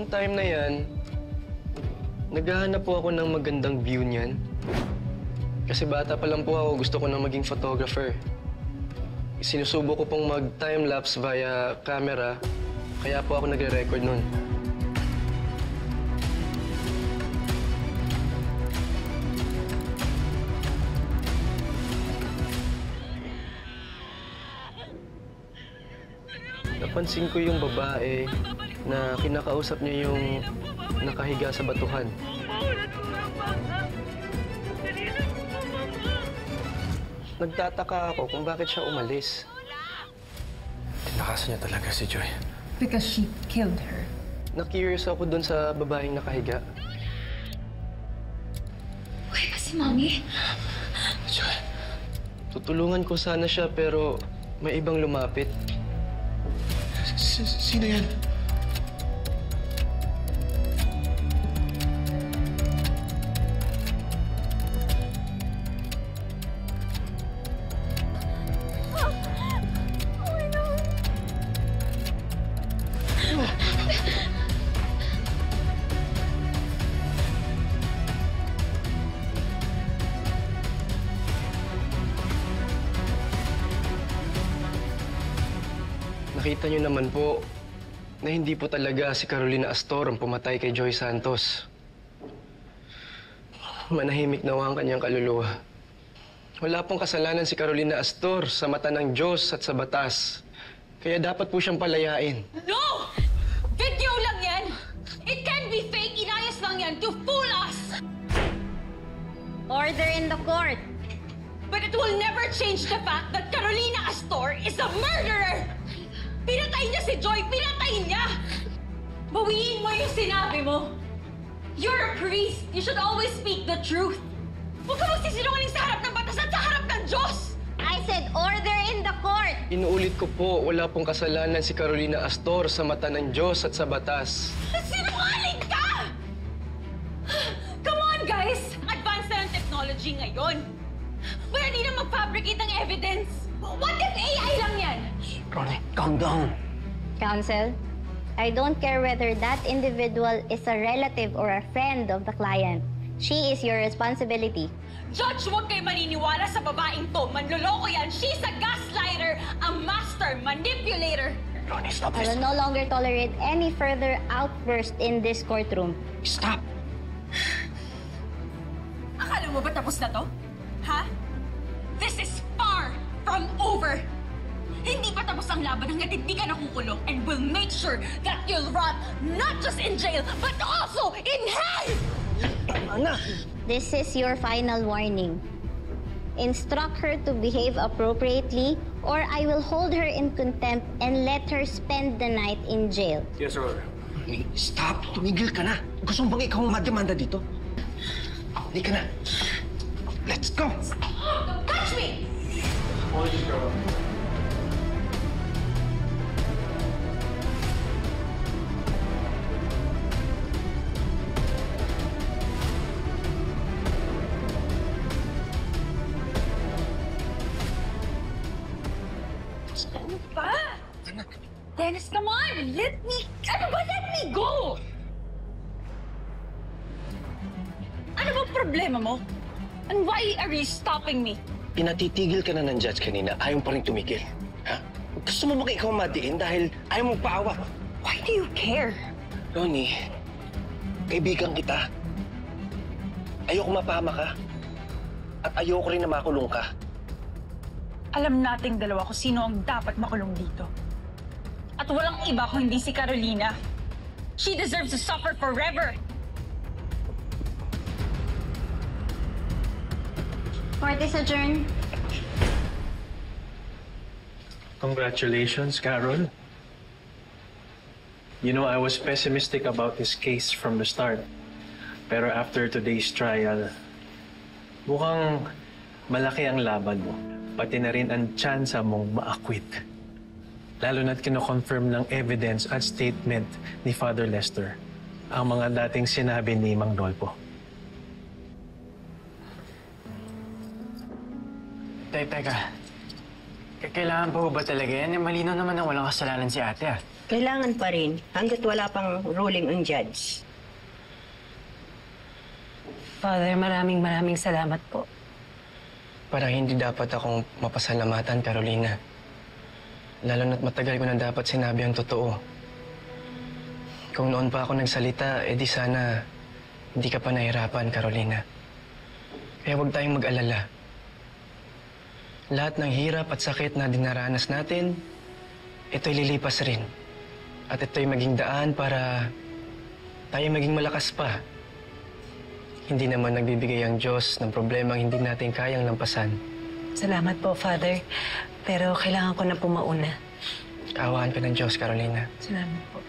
Nung time na yan, naghahanap po ako ng magandang view niyan. Kasi bata pa lang po ako, gusto ko na maging photographer. Sinusubo ko pong mag-time-lapse via camera, kaya po ako nagre-record nun. Napansin ko yung babae na kinakausap niya yung nakahiga sa batuhan. Nagtataka ako kung bakit siya umalis. Tinakasan niya talaga si Joy. Because she killed her. Na-curious ako dun sa babaeng nakahiga. Okay ba si Mommy? Joy, tutulungan ko sana siya pero may ibang lumapit. Sino yan? Nakita niyo naman po na hindi po talaga si Carolina Astor ang pumatay kay Joy Santos. Manahimik na ang kanyang kaluluwa. Wala pong kasalanan si Carolina Astor sa mata ng Diyos at sa batas. Kaya dapat po siyang palayain. No! Video lang yan! It can't be fake! Inayos lang yan to fool us! Order in the court. But it will never change the fact that Carolina Astor is a murderer! Pinatay niya si Joy! Pinatay niya! Bawiin mo yung sinabi mo! You're a priest! You should always speak the truth! Huwag ka magsisinungaling sa harap ng batas at sa harap ng Diyos! I said order in the court. Inuulit ko po, wala pong kasalanan si Carolina Astor sa mata ng Diyos at sa batas. Sinungaling ka! Come on, guys! Advance na ng technology ngayon. Pwede na mag-fabricate ng evidence. What if AI lang yan? Ronnie, calm down. Counsel, I don't care whether that individual is a relative or a friend of the client. She is your responsibility. Judge, huwag kayo maniniwala sa babaeng to. Manloloko yan. She's a gaslighter, a master manipulator. Ronnie, stop I this. will no longer tolerate any further outburst in this courtroom. Stop! Akala mo ba tapos na to? Ha? This is far from over. Hindi pa tapos ang laban hanggat hindi ka nakukulong, and we'll make sure that you'll rot not just in jail, but also in hell! Ana! This is your final warning. Instruct her to behave appropriately or I will hold her in contempt and let her spend the night in jail. Yes, Your Honor. Hey, stop! Tumigil ka na! Gusto mo bang ikaw ang mademanda dito? Hindi ka na. Let's go! Don't touch me! Apologies, Your Honor. Ano ba? Dennis, come on! Let me... Ano ba? Let me go! Ano ba problema mo? And why are you stopping me? Pinatitigil ka na ng judge kanina. Ayaw pa rin tumigil. Ha? Gusto mo bang ikaw madiin dahil ayaw mong paawa? Why do you care? Ronnie, kaibigan kita. Ayoko mapahama ka. At ayoko rin na makulong ka. Alam nating dalawa kung sino ang dapat makulong dito. At walang iba kung hindi si Carolina. She deserves to suffer forever. Court is adjourned. Congratulations, Carol. You know, I was pessimistic about this case from the start. Pero after today's trial, mukhang malaki ang laban mo. Pati na rin ang tsansa mong ma-acquit. Lalo na't kino-confirm ng evidence at statement ni Father Lester ang mga dating sinabi ni Mang Dolpo. Teka. Kailangan pa ba talaga yan? Malinaw naman na walang kasalanan si ate ah. Kailangan pa rin hanggat wala pang ruling ang judge. Father, maraming salamat po. Parang hindi dapat akong mapasalamatan, Carolina. Lalo na't matagal ko na dapat sinabi ang totoo. Kung noon pa ako nagsalita, edi sana hindi ka pa nahirapan, Carolina. Kaya huwag tayong mag-alala. Lahat ng hirap at sakit na dinaranas natin, ito'y lilipas rin. At ito'y maging daan para tayo maging malakas pa. Hindi naman nagbibigay ang Diyos ng problemang hindi natin kayang lampasan. Salamat po, Father. Pero kailangan ko na pumauna. Kaawaan ka ng Diyos, Carolina. Salamat po.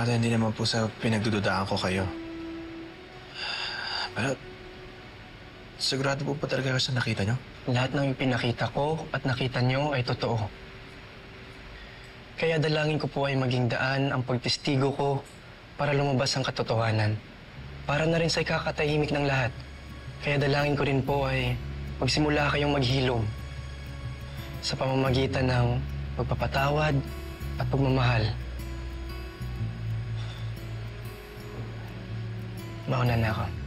Father, hindi naman po sa pinagdududaan ko kayo. Pero, sigurado po ba talaga sa nakita nyo? Lahat ng ipinakita ko at nakita niyo ay totoo. Kaya dalangin ko po ay maging daan ang pagtestigo ko para lumabas ang katotohanan. Para na rin sa ikakatahimik ng lahat. Kaya dalangin ko rin po ay magsimula kayong maghilom sa pamamagitan ng pagpapatawad at pagmamahal. Mauna na ako.